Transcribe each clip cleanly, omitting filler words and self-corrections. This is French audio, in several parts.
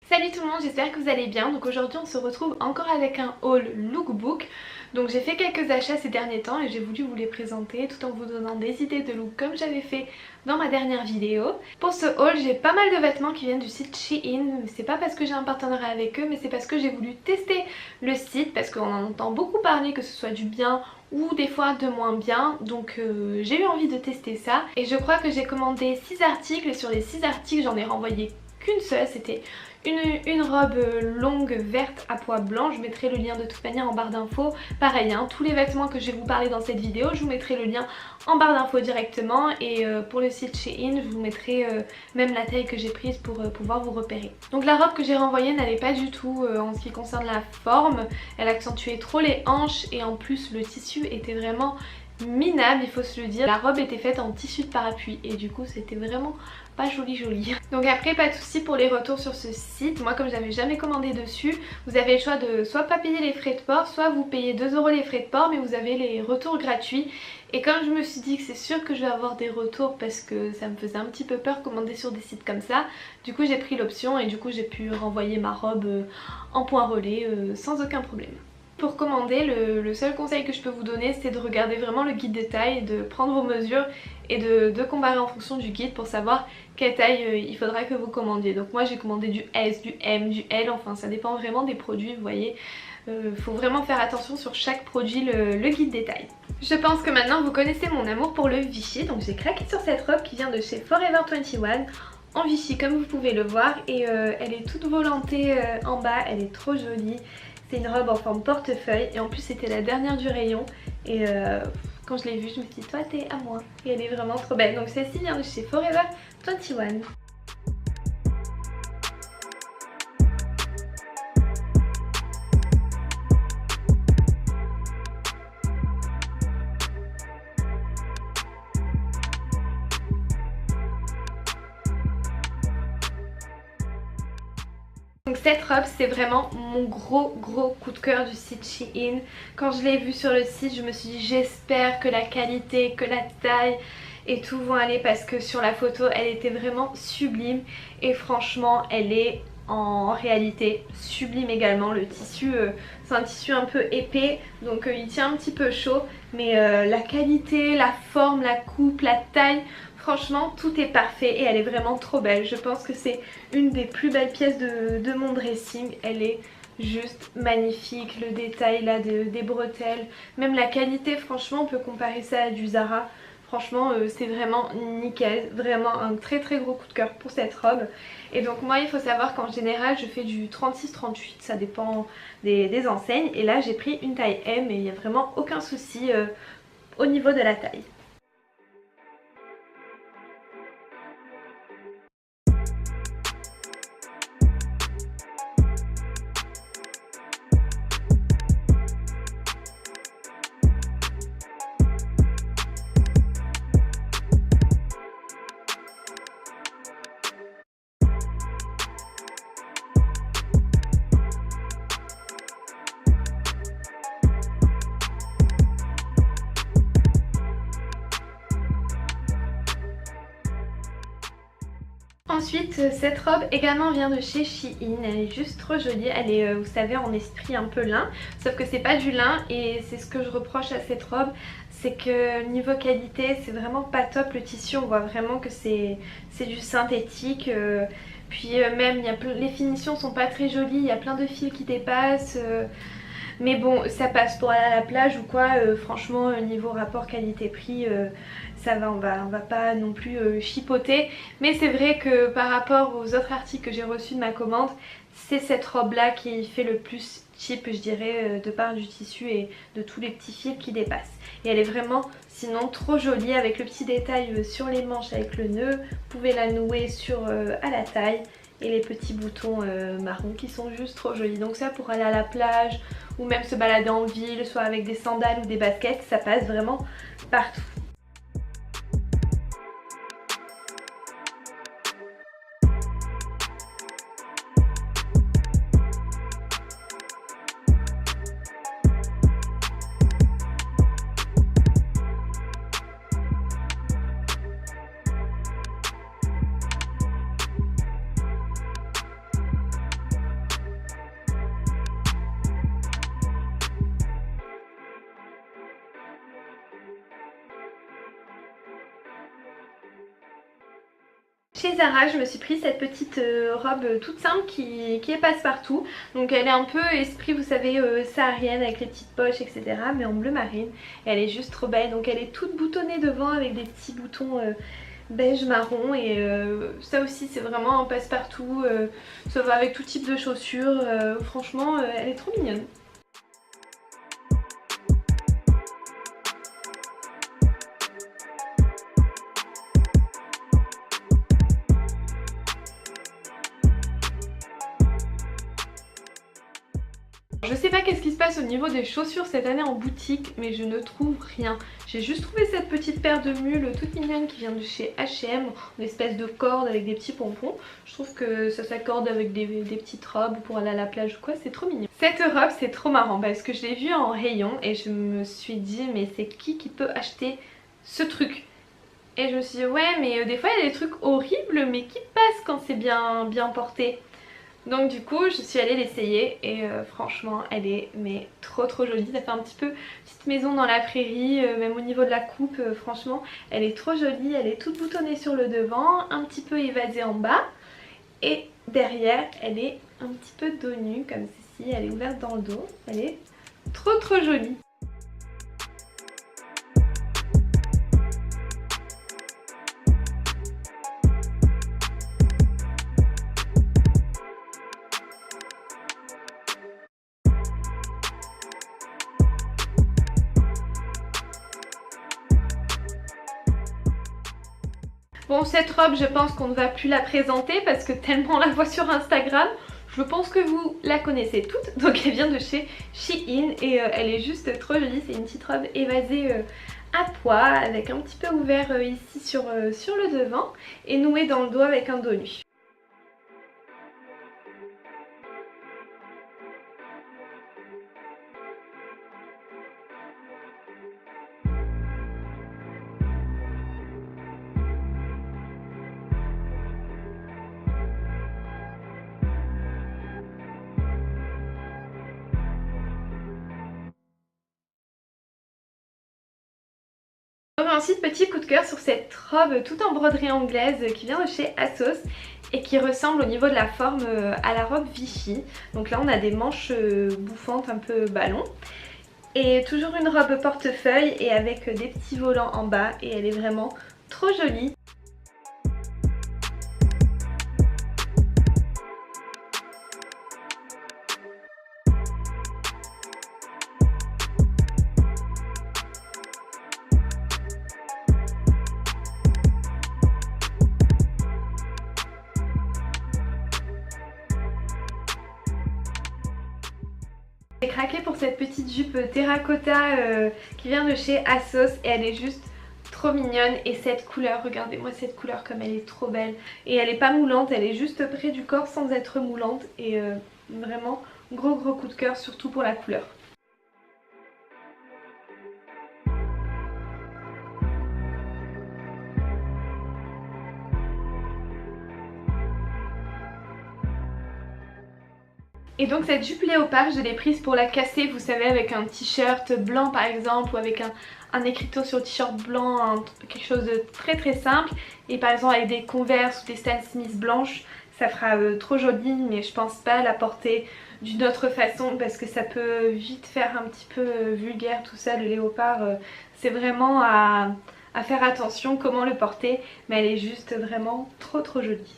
Salut tout le monde, j'espère que vous allez bien. Donc aujourd'hui on se retrouve encore avec un haul lookbook. Donc j'ai fait quelques achats ces derniers temps et j'ai voulu vous les présenter tout en vous donnant des idées de look comme j'avais fait dans ma dernière vidéo. Pour ce haul j'ai pas mal de vêtements qui viennent du site Shein. C'est pas parce que j'ai un partenariat avec eux mais c'est parce que j'ai voulu tester le site parce qu'on en entend beaucoup parler, que ce soit du bien ou des fois de moins bien, donc j'ai eu envie de tester ça. Et je crois que j'ai commandé 6 articles et sur les 6 articles j'en ai renvoyé qu'une seule. C'était une robe longue verte à pois blanc. Je mettrai le lien de toute manière en barre d'infos. Pareil, hein, tous les vêtements que je vais vous parler dans cette vidéo, je vous mettrai le lien en barre d'infos directement. Et pour le site Shein, je vous mettrai même la taille que j'ai prise pour pouvoir vous repérer. Donc la robe que j'ai renvoyée n'allait pas du tout en ce qui concerne la forme. Elle accentuait trop les hanches et en plus le tissu était vraiment minable, il faut se le dire. La robe était faite en tissu de parapluie et du coup c'était vraiment pas joli. Donc après pas de soucis pour les retours sur ce site. Moi comme j'avais jamais commandé dessus, vous avez le choix de soit pas payer les frais de port, soit vous payez 2 € les frais de port mais vous avez les retours gratuits. Et comme je me suis dit que c'est sûr que je vais avoir des retours parce que ça me faisait un petit peu peur commander sur des sites comme ça, du coup j'ai pris l'option et du coup j'ai pu renvoyer ma robe en point relais sans aucun problème. Pour commander, le seul conseil que je peux vous donner c'est de regarder vraiment le guide des tailles, de prendre vos mesures et de comparer en fonction du guide pour savoir quelle taille il faudra que vous commandiez. Donc moi j'ai commandé du S, du M, du L, enfin ça dépend vraiment des produits, vous voyez. Faut vraiment faire attention sur chaque produit, le guide des tailles. Je pense que maintenant vous connaissez mon amour pour le Vichy, donc j'ai craqué sur cette robe qui vient de chez Forever 21 en Vichy comme vous pouvez le voir et elle est toute volantée en bas, elle est trop jolie. C'est une robe en forme portefeuille et en plus c'était la dernière du rayon et quand je l'ai vue je me suis dit toi t'es à moi et elle est vraiment trop belle. Donc celle-ci vient de chez Forever 21. Donc cette robe c'est vraiment mon gros coup de cœur du site Shein. Quand je l'ai vue sur le site je me suis dit j'espère que la qualité, que la taille et tout vont aller parce que sur la photo elle était vraiment sublime et franchement elle est en réalité sublime également. Le tissu c'est un tissu un peu épais donc il tient un petit peu chaud mais la qualité, la forme, la coupe, la taille, franchement tout est parfait et elle est vraiment trop belle. Je pense que c'est une des plus belles pièces de mon dressing. Elle est juste magnifique, le détail là des bretelles, même la qualité, franchement on peut comparer ça à du Zara. Franchement c'est vraiment nickel, vraiment un très gros coup de cœur pour cette robe. Et donc moi il faut savoir qu'en général je fais du 36-38, ça dépend des enseignes. Et là j'ai pris une taille M et il n'y a vraiment aucun souci au niveau de la taille. Ensuite cette robe également vient de chez Shein, elle est juste trop jolie, elle est vous savez en esprit un peu lin, sauf que c'est pas du lin et c'est ce que je reproche à cette robe, c'est que niveau qualité c'est vraiment pas top, le tissu on voit vraiment que c'est du synthétique, puis même les finitions sont pas très jolies, il y a plein de fils qui dépassent. Mais bon ça passe pour aller à la plage ou quoi, franchement niveau rapport qualité-prix ça va, on va pas non plus chipoter. Mais c'est vrai que par rapport aux autres articles que j'ai reçus de ma commande, c'est cette robe là qui fait le plus cheap je dirais, de part du tissu et de tous les petits fils qui dépassent. Et elle est vraiment sinon trop jolie avec le petit détail sur les manches avec le nœud, vous pouvez la nouer à la taille. Et les petits boutons marrons qui sont juste trop jolis. Donc ça pour aller à la plage ou même se balader en ville, soit avec des sandales ou des baskets, ça passe vraiment partout. Chez Zara, je me suis pris cette petite robe toute simple qui est passe-partout. Donc elle est un peu esprit, vous savez, saharienne avec les petites poches, etc. Mais en bleu marine. Et elle est juste trop belle. Donc elle est toute boutonnée devant avec des petits boutons beige marron. Et ça aussi c'est vraiment un passe-partout. Ça va avec tout type de chaussures. Franchement, elle est trop mignonne. Je sais pas qu'est-ce qui se passe au niveau des chaussures cette année en boutique, mais je ne trouve rien. J'ai juste trouvé cette petite paire de mules toute mignonne qui vient de chez H&M, en espèce de corde avec des petits pompons. Je trouve que ça s'accorde avec des petites robes pour aller à la plage ou quoi, c'est trop mignon. Cette robe c'est trop marrant parce que je l'ai vue en rayon et je me suis dit mais c'est qui peut acheter ce truc? Et je me suis dit ouais mais des fois il y a des trucs horribles mais qui passent quand c'est bien porté. Donc du coup je suis allée l'essayer et franchement elle est mais trop jolie. Ça fait un petit peu petite maison dans la prairie, même au niveau de la coupe, franchement elle est trop jolie. Elle est toute boutonnée sur le devant, un petit peu évasée en bas et derrière elle est un petit peu dos nu comme ceci, elle est ouverte dans le dos. Elle est trop jolie. Bon, cette robe je pense qu'on ne va plus la présenter parce que tellement on la voit sur Instagram, je pense que vous la connaissez toutes. Donc elle vient de chez Shein et elle est juste trop jolie. C'est une petite robe évasée à pois avec un petit peu ouvert ici sur le devant et nouée dans le dos avec un dos nu. Donc ensuite petit coup de cœur sur cette robe toute en broderie anglaise qui vient de chez ASOS et qui ressemble au niveau de la forme à la robe Vichy. Donc là on a des manches bouffantes un peu ballon et toujours une robe portefeuille et avec des petits volants en bas et elle est vraiment trop jolie. J'ai craqué pour cette petite jupe terracotta qui vient de chez ASOS et elle est juste trop mignonne. Et cette couleur, regardez-moi cette couleur comme elle est trop belle. Et elle est pas moulante, elle est juste près du corps sans être moulante. Et vraiment gros coup de cœur surtout pour la couleur. Et donc cette jupe léopard je l'ai prise pour la casser, vous savez, avec un t-shirt blanc par exemple ou avec un écriteau sur le t-shirt blanc, quelque chose de très simple. Et par exemple avec des Converse ou des Stan Smith blanches, ça fera trop joli, mais je pense pas la porter d'une autre façon parce que ça peut vite faire un petit peu vulgaire tout ça. Le léopard c'est vraiment à faire attention comment le porter, mais elle est juste vraiment trop jolie.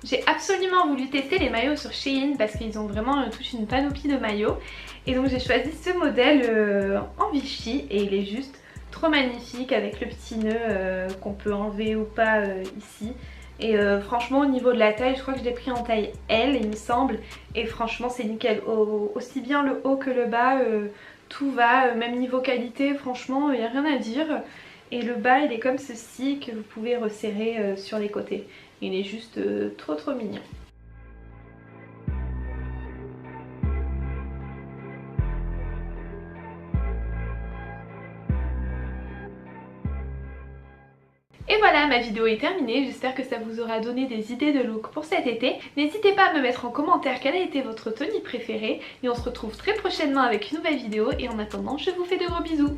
J'ai absolument voulu tester les maillots sur Shein parce qu'ils ont vraiment toute une panoplie de maillots. Et donc j'ai choisi ce modèle en Vichy et il est juste trop magnifique avec le petit nœud qu'on peut enlever ou pas ici. Et franchement au niveau de la taille, je crois que je l'ai pris en taille L il me semble. Et franchement c'est nickel, aussi bien le haut que le bas, tout va, même niveau qualité, franchement il n'y a rien à dire. Et le bas il est comme ceci que vous pouvez resserrer sur les côtés. Il est juste trop mignon. Et voilà, ma vidéo est terminée, j'espère que ça vous aura donné des idées de look pour cet été. N'hésitez pas à me mettre en commentaire quelle a été votre tenue préférée et on se retrouve très prochainement avec une nouvelle vidéo et en attendant je vous fais de gros bisous.